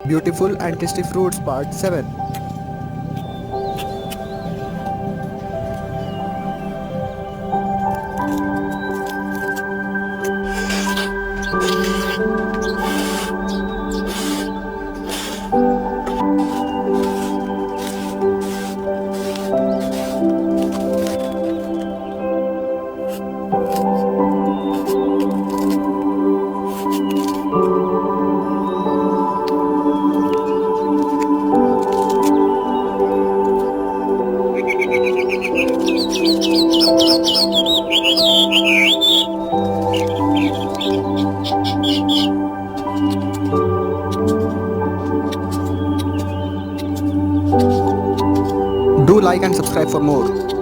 Beautiful and Tasty Fruits Part 7. Do like and subscribe for more.